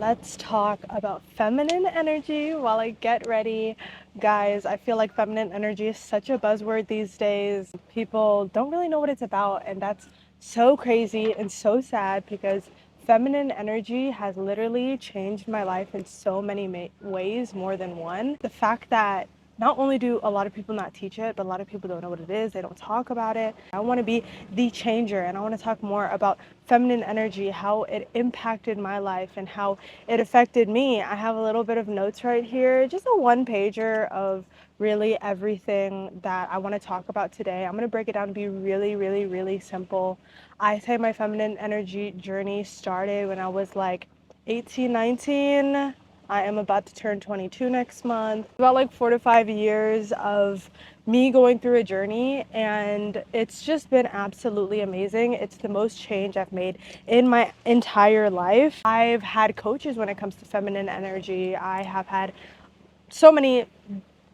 Let's talk about feminine energy while I get ready. Guys, I feel like feminine energy is such a buzzword these days. People don't really know what it's about, and that's so crazy and so sad because feminine energy has literally changed my life in so many ways, more than one. The fact that not only do a lot of people not teach it, but a lot of people don't know what it is. They don't talk about it. I want to be the changer, and I want to talk more about feminine energy, how it impacted my life and how it affected me. I have a little bit of notes right here, just a one pager of really everything that I want to talk about today. I'm going to break it down to be really simple. I say my feminine energy journey started when I was like 18, 19. I am about to turn 22 next month. About like 4 to 5 years of me going through a journey, and it's just been absolutely amazing. It's the most change I've made in my entire life. I've had coaches when it comes to feminine energy. I have had so many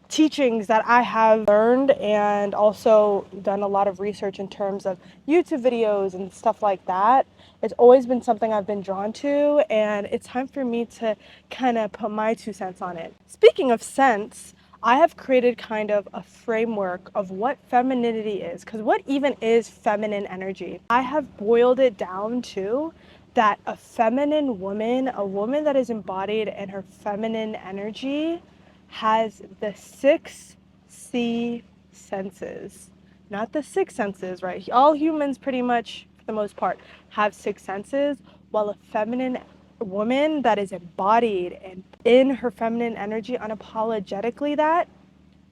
teachings that I have learned and also done a lot of research in terms of YouTube videos and stuff like that. It's always been something I've been drawn to, and it's time for me to kind of put my 2 cents on it. Speaking of sense, I have created kind of a framework of what femininity is, because what even is feminine energy? I have boiled it down to that a feminine woman, a woman that is embodied in her feminine energy, has the 6 C senses. Not the 6 senses, right? All humans, pretty much, for the most part, have 6 senses, while a feminine woman that is embodied and in her feminine energy, unapologetically, that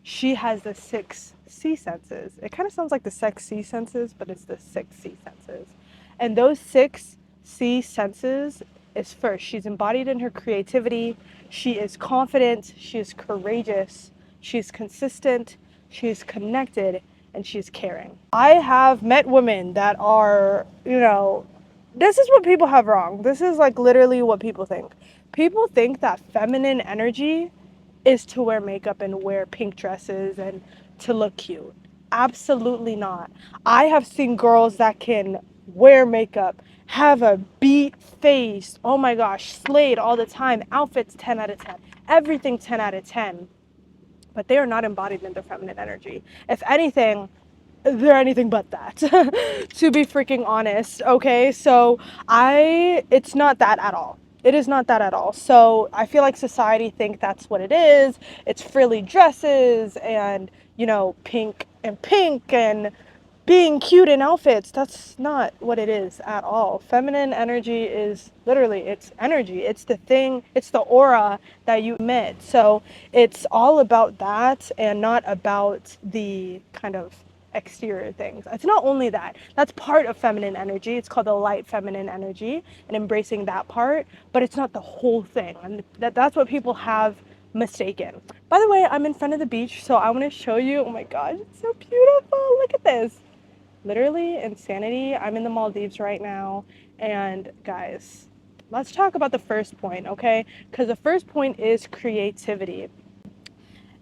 she has the 6 C senses. It kind of sounds like the sex C senses, but it's the 6 C senses. And those 6 C senses is first, she's embodied in her creativity, she is confident, she is courageous, she is consistent, she is connected, and she is caring. I have met women that are, this is what people have wrong. This is like literally what people think. People think that feminine energy is to wear makeup and wear pink dresses and to look cute. Absolutely not. I have seen girls that can wear makeup, have a beat face, oh my gosh, slayed all the time, outfits 10 out of 10, everything 10 out of 10, but they are not embodied in their feminine energy. If anything, they're anything but that, to be freaking honest. Okay, so it's not that at all. It is not that at all. So I feel like society think that's what it is. It's frilly dresses and, pink and being cute in outfits. That's not what it is at all. Feminine energy is literally, it's energy. It's the thing, it's the aura that you emit. So it's all about that and not about the kind of exterior things. It's not only that. That's part of feminine energy. It's called the light feminine energy and embracing that part, but it's not the whole thing. And that's what people have mistaken. By the way, I'm in front of the beach, so I want to show you. Oh my gosh, it's so beautiful. Look at this. Literally insanity. I'm in the Maldives right now, and guys, let's talk about the first point, okay? Because the first point is creativity.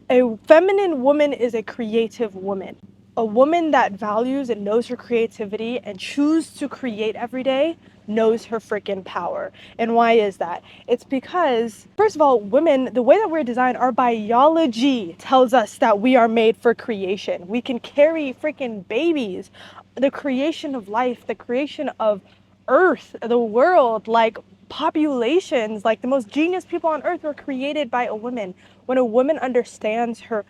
A feminine woman is a creative woman. A woman that values and knows her creativity and chooses to create every day knows her freaking power. And why is that? It's because, first of all, women, the way that we're designed, our biology tells us that we are made for creation. We can carry freaking babies. The creation of life, the creation of earth, the world, like populations, like the most genius people on earth were created by a woman. When a woman understands her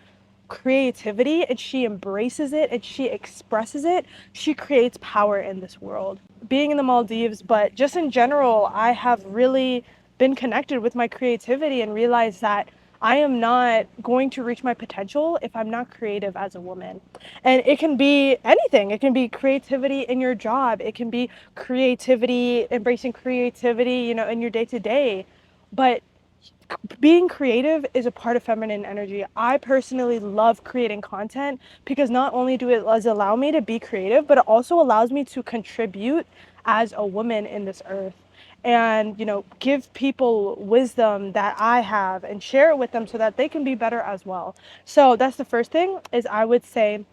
creativity and she embraces it and she expresses it, she creates power in this world. Being in the Maldives, but just in general, I have really been connected with my creativity and realized that I am not going to reach my potential if I'm not creative as a woman. And it can be anything. It can be creativity in your job. It can be creativity, embracing creativity, in your day to day. But being creative is a part of feminine energy. I personally love creating content because not only does it allow me to be creative, but it also allows me to contribute as a woman in this earth and, give people wisdom that I have and share it with them so that they can be better as well. So that's the first thing is I would say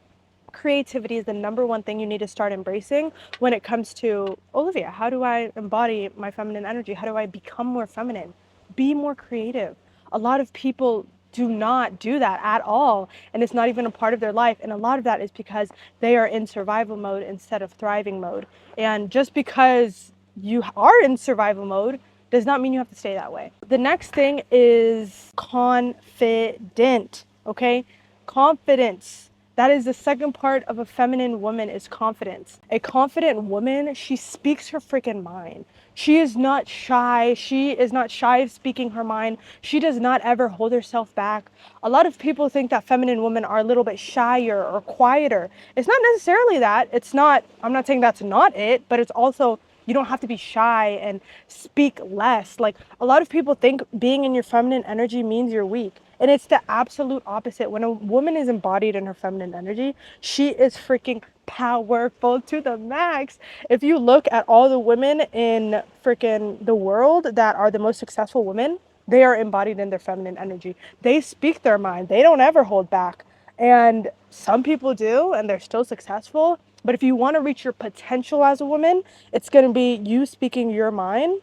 creativity is the number one thing you need to start embracing when it comes to, Olivia, how do I embody my feminine energy? How do I become more feminine? Be more creative. A lot of people do not do that at all, and it's not even a part of their life. And a lot of that is because they are in survival mode instead of thriving mode. And just because you are in survival mode does not mean you have to stay that way. The next thing is confident, okay? Confidence. That is the second part of a feminine woman, is confidence. A confident woman, she speaks her freaking mind. She is not shy. She is not shy of speaking her mind. She does not ever hold herself back. A lot of people think that feminine women are a little bit shyer or quieter. It's not necessarily that. It's not, I'm not saying that's not it, but it's also, you don't have to be shy and speak less. Like, a lot of people think being in your feminine energy means you're weak. And it's the absolute opposite. When a woman is embodied in her feminine energy, she is freaking powerful to the max. If you look at all the women in freaking the world that are the most successful women, they are embodied in their feminine energy. They speak their mind. They don't ever hold back. And some people do, and they're still successful. But if you want to reach your potential as a woman, it's going to be you speaking your mind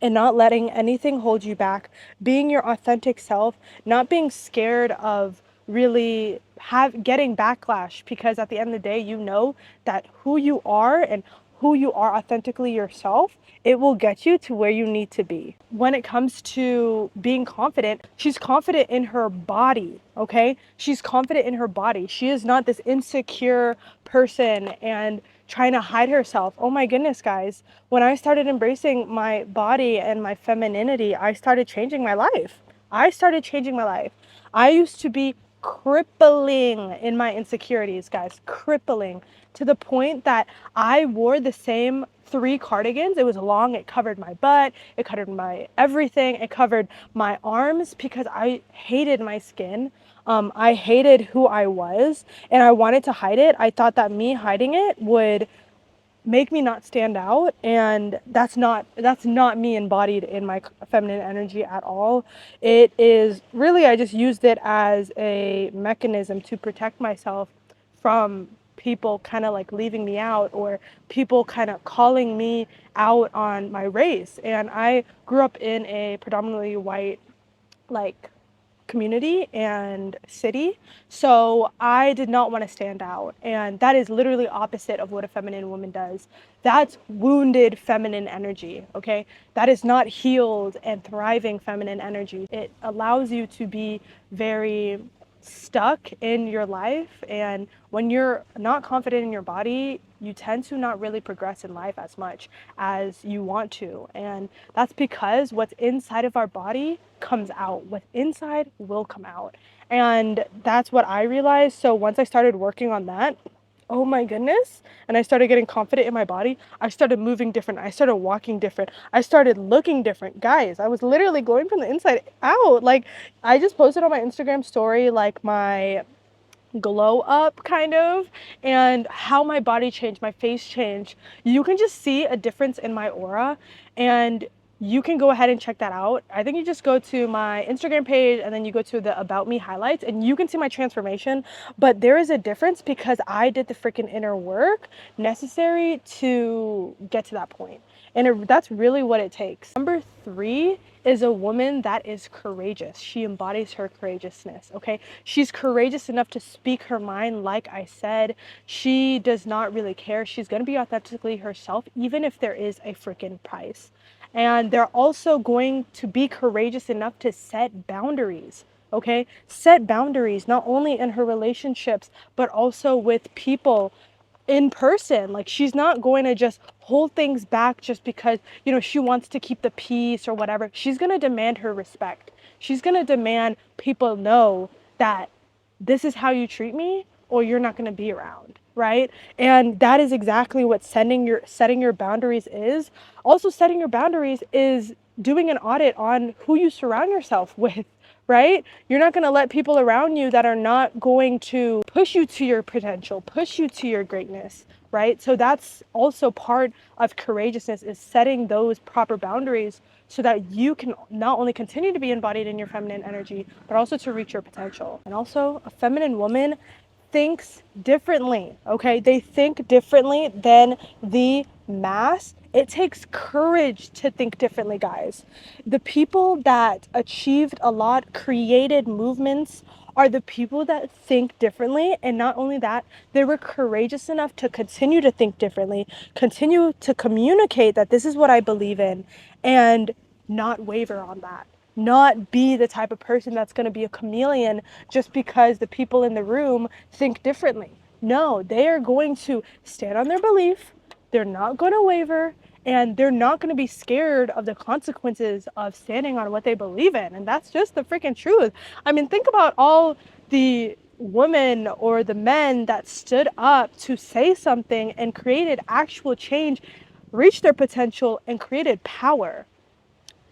and not letting anything hold you back, being your authentic self, not being scared of really getting backlash, because at the end of the day, you know that who you are and who you are authentically yourself, it will get you to where you need to be. When it comes to being confident, she's confident in her body, okay? She's confident in her body. She is not this insecure person and trying to hide herself. Oh my goodness, guys. When I started embracing my body and my femininity, I started changing my life. I started changing my life. I used to be crippling in my insecurities, guys, crippling, to the point that I wore the same 3 cardigans. It was long, it covered my butt, it covered my everything, it covered my arms, because I hated my skin. I hated who I was, and I wanted to hide it. I thought that me hiding it would make me not stand out, and that's not me embodied in my feminine energy at all. It is really, I just used it as a mechanism to protect myself from people kind of like leaving me out, or people kind of calling me out on my race. And I grew up in a predominantly white, like, community and city, so I did not want to stand out, and that is literally opposite of what a feminine woman does. That's wounded feminine energy, okay? That is not healed and thriving feminine energy. It allows you to be very stuck in your life, and when you're not confident in your body, you tend to not really progress in life as much as you want to. And that's because what's inside of our body comes out. What's inside will come out. And that's what I realized. So once I started working on that, oh my goodness, and I started getting confident in my body, I started moving different, I started walking different, I started looking different. Guys, I was literally glowing from the inside out. Like, I just posted on my Instagram story like my glow up, kind of, and how my body changed, my face changed. You can just see a difference in my aura, and you can go ahead and check that out. I think you just go to my Instagram page and then you go to the About Me highlights, and you can see my transformation. But there is a difference because I did the freaking inner work necessary to get to that point. And that's really what it takes. Number 3 is a woman that is courageous. She embodies her courageousness, okay? She's courageous enough to speak her mind, like I said. She does not really care. She's gonna be authentically herself, even if there is a freaking price. And they're also going to be courageous enough to set boundaries, okay? Set boundaries, not only in her relationships, but also with people in person. Like, she's not going to just hold things back just because, you know, she wants to keep the peace or whatever. She's going to demand her respect. She's going to demand people know that this is how you treat me, or you're not going to be around, right? And that is exactly what setting your boundaries is. Also, setting your boundaries is doing an audit on who you surround yourself with, right? You're not going to let people around you that are not going to push you to your potential, push you to your greatness, right? So that's also part of courageousness, is setting those proper boundaries so that you can not only continue to be embodied in your feminine energy, but also to reach your potential. And also, a feminine woman thinks differently, okay? They think differently than the mass. It takes courage to think differently, guys. The people that achieved a lot, created movements, are the people that think differently. And not only that, they were courageous enough to continue to think differently, continue to communicate that this is what I believe in, and not waver on that. Not be the type of person that's going to be a chameleon just because the people in the room think differently. No, they are going to stand on their belief. They're not going to waver, and they're not going to be scared of the consequences of standing on what they believe in. And that's just the freaking truth. I mean, think about all the women or the men that stood up to say something and created actual change, reached their potential, and created power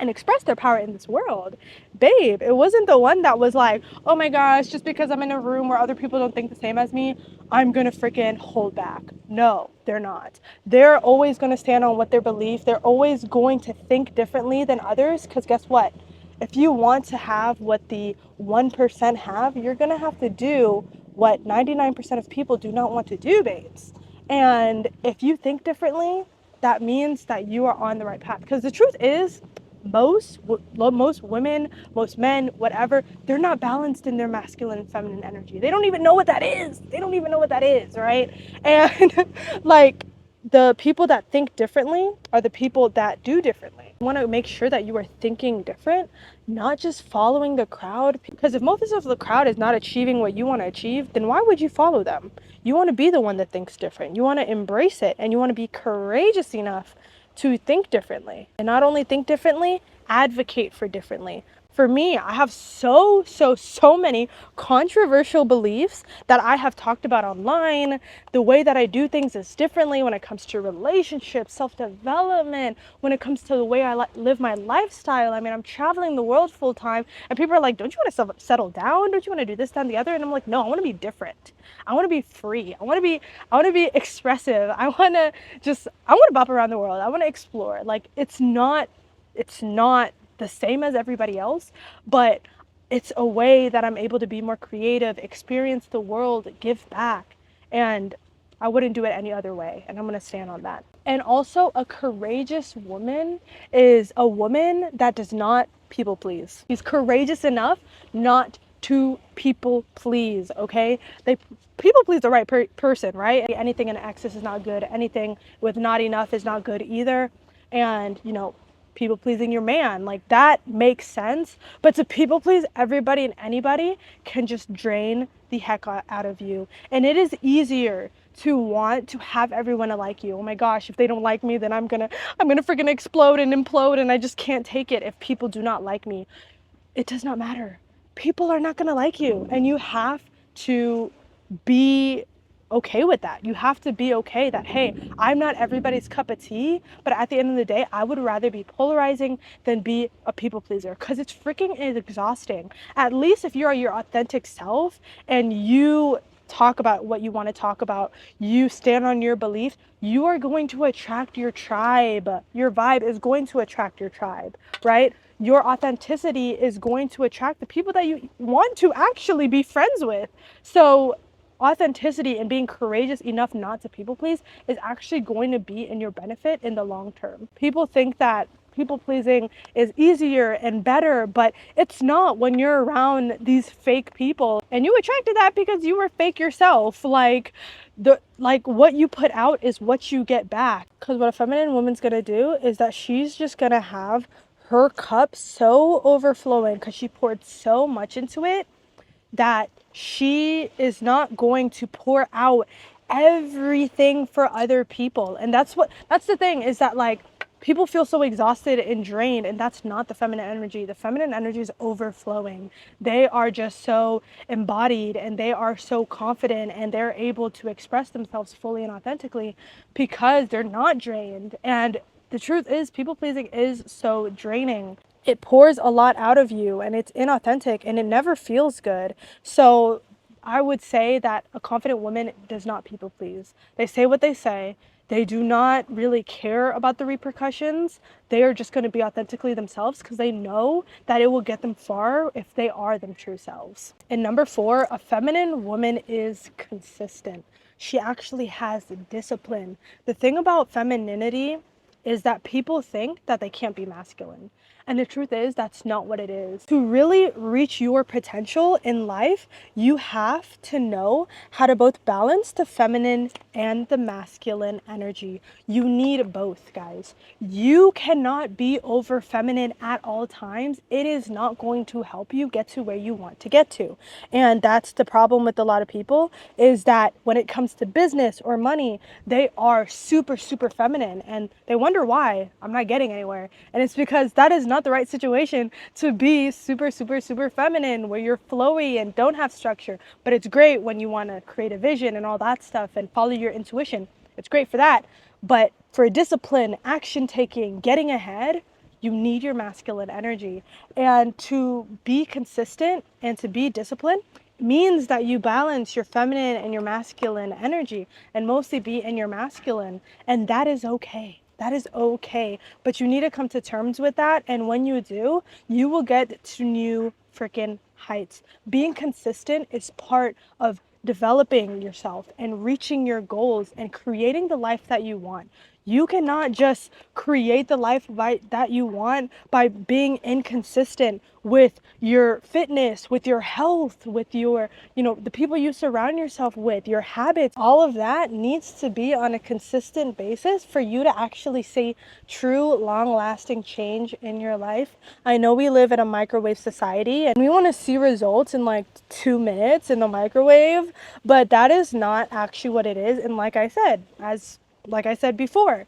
and express their power in this world. Babe, it wasn't the one that was like, oh my gosh, just because I'm in a room where other people don't think the same as me, I'm gonna freaking hold back. No, they're not. They're always gonna stand on what they believe. They're always going to think differently than others, because guess what? If you want to have what the 1% have, you're gonna have to do what 99% of people do not want to do, babes. And if you think differently, that means that you are on the right path. Because the truth is, most women, most men, whatever, they're not balanced in their masculine and feminine energy. They don't even know what that is. They don't even know what that is, right? And like, the people that think differently are the people that do differently. You want to make sure that you are thinking different, not just following the crowd. Because if most of the crowd is not achieving what you want to achieve, then why would you follow them? You want to be the one that thinks different. You want to embrace it, and you want to be courageous enough to think differently. And not only think differently, advocate for differently. For me, I have so many controversial beliefs that I have talked about online. The way that I do things is differently when it comes to relationships, self-development, when it comes to the way I live my lifestyle. I mean, I'm traveling the world full time, and people are like, don't you want to settle down? Don't you want to do this, that, and the other? And I'm like, no, I want to be different. I want to be free. I want to be expressive. I want to bop around the world. I want to explore. Like, it's not the same as everybody else, but it's a way that I'm able to be more creative, experience the world, give back. And I wouldn't do it any other way. And I'm going to stand on that. And also, a courageous woman is a woman that does not people please. She's courageous enough not to people please, okay? They people please the right person, right? Anything in excess is not good. Anything with not enough is not good either. And, people pleasing your man, like, that makes sense. But to people please everybody and anybody can just drain the heck out of you. And it is easier to want to have everyone to like you. Oh my gosh, if they don't like me, then I'm gonna freaking explode and implode, and I just can't take it if people do not like me. It does not matter. People are not gonna like you, and you have to be okay with that. You have to be okay that, hey, I'm not everybody's cup of tea, but at the end of the day, I would rather be polarizing than be a people pleaser, because it's freaking exhausting. At least if you are your authentic self and you talk about what you want to talk about, you stand on your belief, you are going to attract your tribe. Your vibe is going to attract your tribe, right? Your authenticity is going to attract the people that you want to actually be friends with. So authenticity and being courageous enough not to people please is actually going to be in your benefit in the long term. People think that people pleasing is easier and better, but it's not when you're around these fake people. And you attracted that because you were fake yourself. Like what you put out is what you get back. Because what a feminine woman's gonna do is that she's just gonna have her cup so overflowing because she poured so much into it, that she is not going to pour out everything for other people. And that's the thing, is that, like, people feel so exhausted and drained, and that's not the feminine energy. The feminine energy is overflowing. They are just so embodied, and they are so confident, and they're able to express themselves fully and authentically because they're not drained. And the truth is, people pleasing is so draining. It pours a lot out of you, and it's inauthentic, and it never feels good. So I would say that a confident woman does not people please. They say what they say. They do not really care about the repercussions. They are just going to be authentically themselves because they know that it will get them far if they are their true selves. And number 4, a feminine woman is consistent. She actually has discipline. The thing about femininity is that people think that they can't be masculine. And the truth is, that's not what it is. To really reach your potential in life, you have to know how to both balance the feminine and the masculine energy. You need both, guys. You cannot be over feminine at all times. It is not going to help you get to where you want to get to. And that's the problem with a lot of people, is that when it comes to business or money, they are super, super feminine and they wonder why I'm not getting anywhere. And it's because that is not the right situation to be super, super, super feminine, where you're flowy and don't have structure. But it's great when you want to create a vision and all that stuff and follow your intuition. It's great for that. But for discipline, action taking, getting ahead, you need your masculine energy. And to be consistent and to be disciplined means that you balance your feminine and your masculine energy, and mostly be in your masculine. And that is okay. That is okay. But you need to come to terms with that. And when you do, you will get to new freaking heights. Being consistent is part of developing yourself and reaching your goals and creating the life that you want. You cannot just create the life that you want by being inconsistent with your fitness, with your health, with your, the people you surround yourself with, your habits. All of that needs to be on a consistent basis for you to actually see true, long-lasting change in your life. I know we live in a microwave society and we want to see results in like 2 minutes in the microwave, but that is not actually what it is. And like I said before,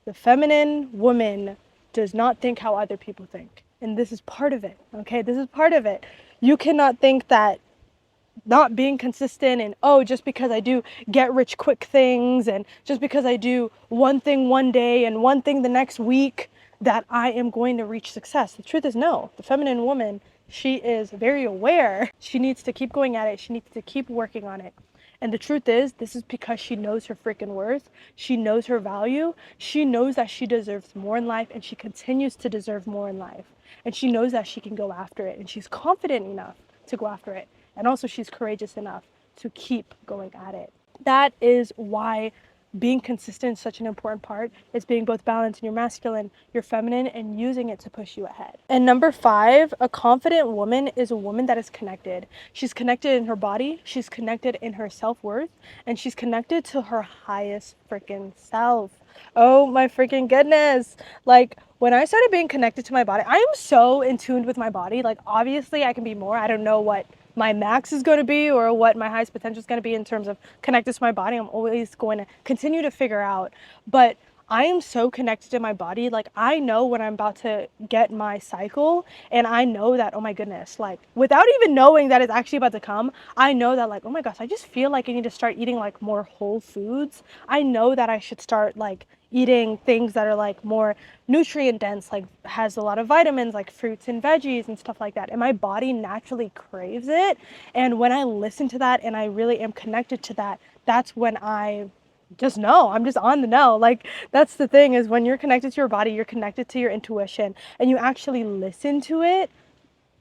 the feminine woman does not think how other people think. And this is part of it, okay? This is part of it. You cannot think that not being consistent and, oh, just because I do get rich quick things and just because I do one thing one day and one thing the next week, that I am going to reach success. The truth is no. The feminine woman, she is very aware. She needs to keep going at it. She needs to keep working on it. And the truth is, this is because she knows her freaking worth. She knows her value. She knows that she deserves more in life, and she continues to deserve more in life. And she knows that she can go after it, and she's confident enough to go after it. And also she's courageous enough to keep going at it. That is why being consistent is such an important part. It's being both balanced in your masculine, your feminine, and using it to push you ahead. And number 5, a confident woman is a woman that is connected. She's connected in her body, she's connected in her self-worth, and she's connected to her highest freaking self. Oh my freaking goodness. Like, when I started being connected to my body, I am so in tune with my body. Like, obviously I can be more. I don't know what my max is going to be or what my highest potential is going to be in terms of connected to my body. I'm always going to continue to figure out, but I am so connected to my body. Like, I know when I'm about to get my cycle, and I know that, oh my goodness, like, without even knowing that it's actually about to come, I know that, like, oh my gosh, I just feel like I need to start eating like more whole foods. I know that I should start like eating things that are like more nutrient dense, like has a lot of vitamins, like fruits and veggies and stuff like that. And my body naturally craves it. And when I listen to that and I really am connected to that, that's when I just know. I'm just on the know. Like, that's the thing, is when you're connected to your body, you're connected to your intuition, and you actually listen to it,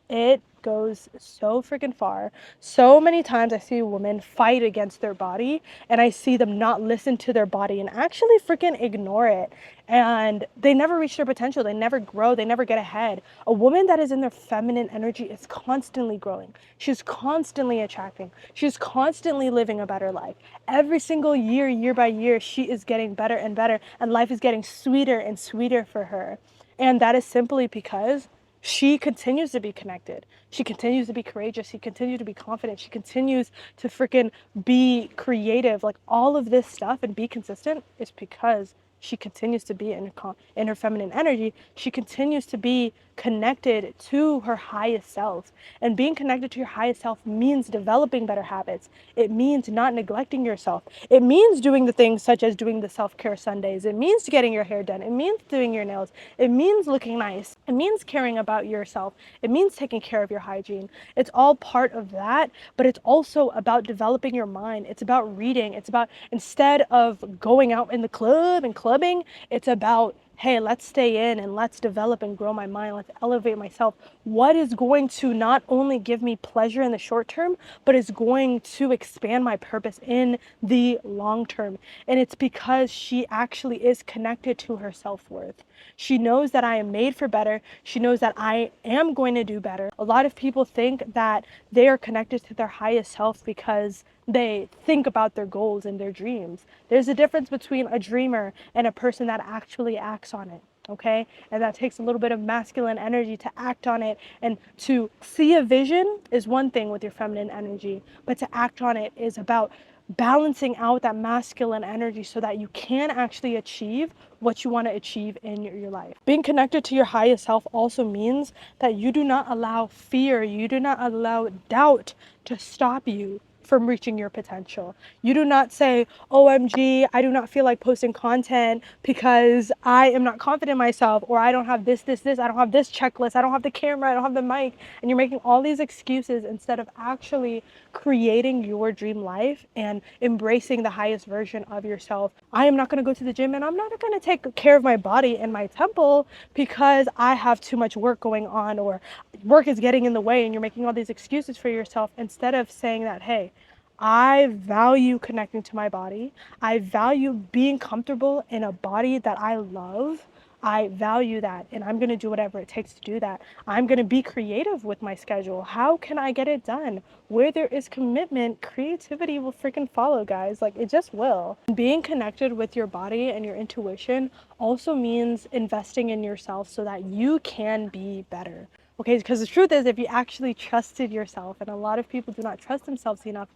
it goes so freaking far. So many times I see women fight against their body, and I see them not listen to their body and actually freaking ignore it. And they never reach their potential. They never grow. They never get ahead. A woman that is in their feminine energy is constantly growing. She's constantly attracting. She's constantly living a better life. Every single year, year by year, she is getting better and better, and life is getting sweeter and sweeter for her. And that is simply because she continues to be connected. She continues to be courageous. She continues to be confident. She continues to freaking be creative. Like, all of this stuff, and be consistent, is because she continues to be in her feminine energy. She continues to be connected to her highest self. And being connected to your highest self means developing better habits. It means not neglecting yourself. It means doing the things such as doing the self-care Sundays. It means getting your hair done. It means doing your nails. It means looking nice. It means caring about yourself. It means taking care of your hygiene. It's all part of that, but it's also about developing your mind. It's about reading. It's about, instead of going out in the club and clubbing, it's about, hey, let's stay in and let's develop and grow my mind. Let's elevate myself. What is going to not only give me pleasure in the short term, but is going to expand my purpose in the long term. And it's because she actually is connected to her self-worth. She knows that I am made for better. She knows that I am going to do better. A lot of people think that they are connected to their highest self because they think about their goals and their dreams. There's a difference between a dreamer and a person that actually acts on it, okay? And that takes a little bit of masculine energy to act on it. And to see a vision is one thing with your feminine energy, but to act on it is about balancing out that masculine energy so that you can actually achieve what you want to achieve in your life. Being connected to your highest self also means that you do not allow fear, you do not allow doubt to stop you from reaching your potential. You do not say, OMG, I do not feel like posting content because I am not confident in myself, or I don't have this, I don't have this checklist, I don't have the camera, I don't have the mic. And you're making all these excuses instead of actually creating your dream life and embracing the highest version of yourself. I am not going to go to the gym and I'm not going to take care of my body and my temple because I have too much work going on, or work is getting in the way, and you're making all these excuses for yourself instead of saying that, hey, I value connecting to my body. I value being comfortable in a body that I love. I value that, and I'm going to do whatever it takes to do that. I'm going to be creative with my schedule. How can I get it done? Where there is commitment, creativity will freaking follow, guys. Like, it just will. Being connected with your body and your intuition also means investing in yourself so that you can be better. Okay, because the truth is, if you actually trusted yourself, and a lot of people do not trust themselves enough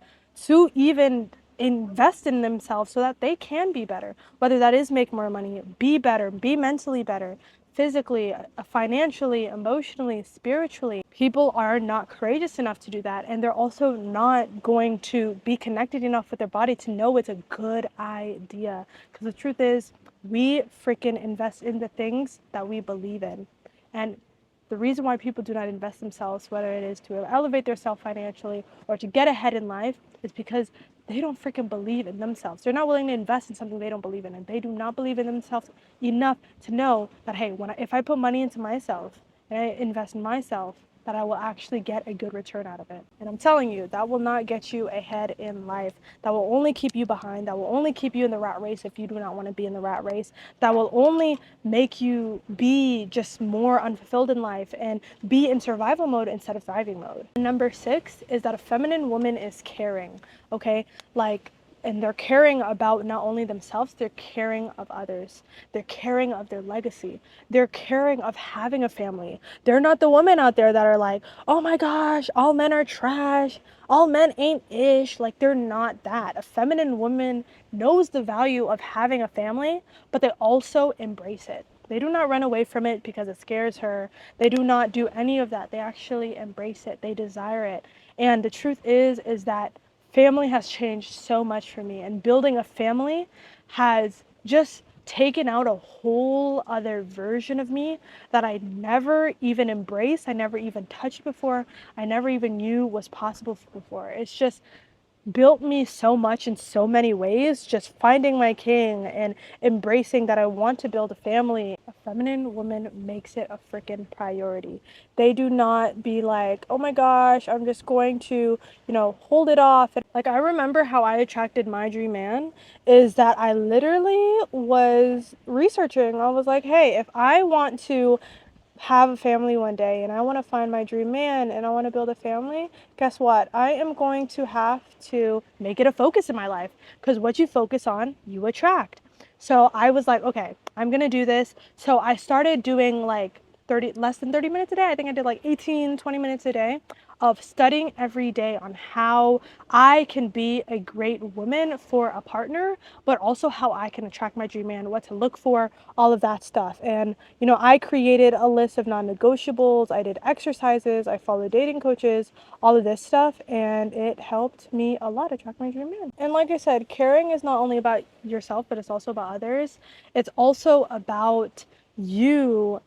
to even invest in themselves so that they can be better, whether that is make more money, be better, be mentally better, physically, financially, emotionally, spiritually. People are not courageous enough to do that, and they're also not going to be connected enough with their body to know it's a good idea. Because the truth is, we freaking invest in the things that we believe in. And the reason why people do not invest themselves, whether it is to elevate themselves financially or to get ahead in life, is because they don't freaking believe in themselves. They're not willing to invest in something they don't believe in, and they do not believe in themselves enough to know that, hey, if I put money into myself and I invest in myself, that I will actually get a good return out of it. And I'm telling you, that will not get you ahead in life. That will only keep you behind. That will only keep you in the rat race if you do not want to be in the rat race. That will only make you be just more unfulfilled in life and be in survival mode instead of thriving mode. Number 6 is that a feminine woman is caring, okay? And they're caring about not only themselves, they're caring of others. They're caring of their legacy. They're caring of having a family. They're not the women out there that are like, oh my gosh, all men are trash. All men ain't ish. Like, they're not that. A feminine woman knows the value of having a family, but they also embrace it. They do not run away from it because it scares her. They do not do any of that. They actually embrace it. They desire it. And the truth is that family has changed so much for me, and building a family has just taken out a whole other version of me that I never even embraced, I never even touched before, I never even knew was possible before. It's just built me so much in so many ways, just finding my king and embracing that I want to build a family. A feminine woman makes it a freaking priority. They do not be like, oh my gosh, I'm just going to, hold it off. Like, I remember how I attracted my dream man is that I literally was researching. I was like, hey, if I want to have a family one day and I want to find my dream man and I want to build a family, guess what? I am going to have to make it a focus in my life, because what you focus on, you attract. So I was like, okay, I'm going to do this. So I started doing like less than 30 minutes a day. I think I did like 18, 20 minutes a day of studying every day on how I can be a great woman for a partner, but also how I can attract my dream man, what to look for, all of that stuff. And, you know, I created a list of non-negotiables, I did exercises, I followed dating coaches, all of this stuff, and it helped me a lot attract my dream man. And like I said, caring is not only about yourself, but it's also about others. It's also about you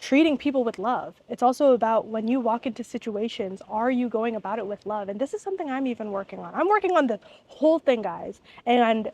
treating people with love. It's also about when you walk into situations, are you going about it with love? And this is something I'm even working on. I'm working on the whole thing, guys. And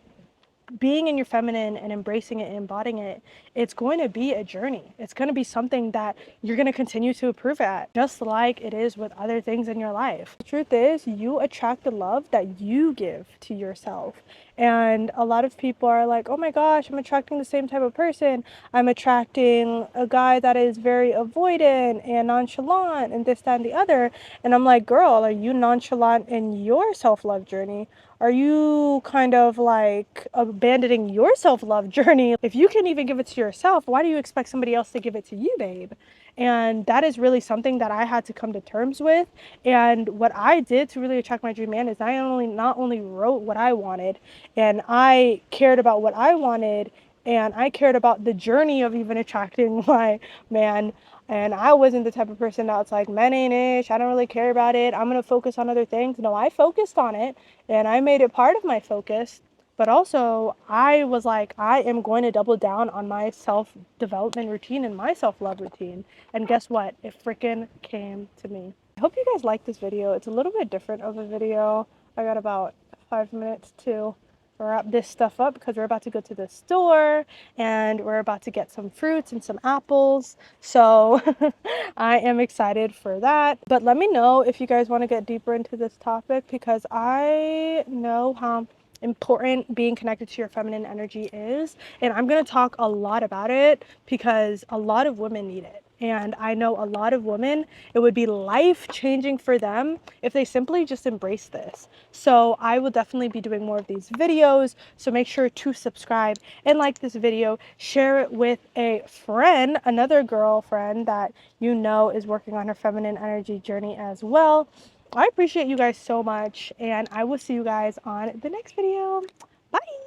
being in your feminine and embracing it and embodying it, it's going to be a journey. It's going to be something that you're going to continue to improve at, just like it is with other things in your life. The truth is, you attract the love that you give to yourself. And a lot of people are like, oh my gosh, I'm attracting the same type of person. I'm attracting a guy that is very avoidant and nonchalant and this, that, and the other. And I'm like, girl, are you nonchalant in your self-love journey? Are you kind of like abandoning your self-love journey? If you can't even give it to yourself, why do you expect somebody else to give it to you, babe? And that is really something that I had to come to terms with. And what I did to really attract my dream man is I not only wrote what I wanted, and I cared about what I wanted, and I cared about the journey of even attracting my man. And I wasn't the type of person that's like, men ain't ish, I don't really care about it, I'm gonna focus on other things. No, I focused on it and I made it part of my focus. But also, I was like, I am going to double down on my self-development routine and my self-love routine. And guess what? It freaking came to me. I hope you guys like this video. It's a little bit different of a video. I got about 5 minutes to wrap this stuff up because we're about to go to the store and we're about to get some fruits and some apples. So I am excited for that. But let me know if you guys want to get deeper into this topic, because I know how important being connected to your feminine energy is, and I'm going to talk a lot about it because a lot of women need it. And I know a lot of women, it would be life-changing for them if they simply just embrace this. So I will definitely be doing more of these videos. So make sure to subscribe and like this video. Share it with a friend, another girlfriend that you know is working on her feminine energy journey as well. I appreciate you guys so much, and I will see you guys on the next video. Bye!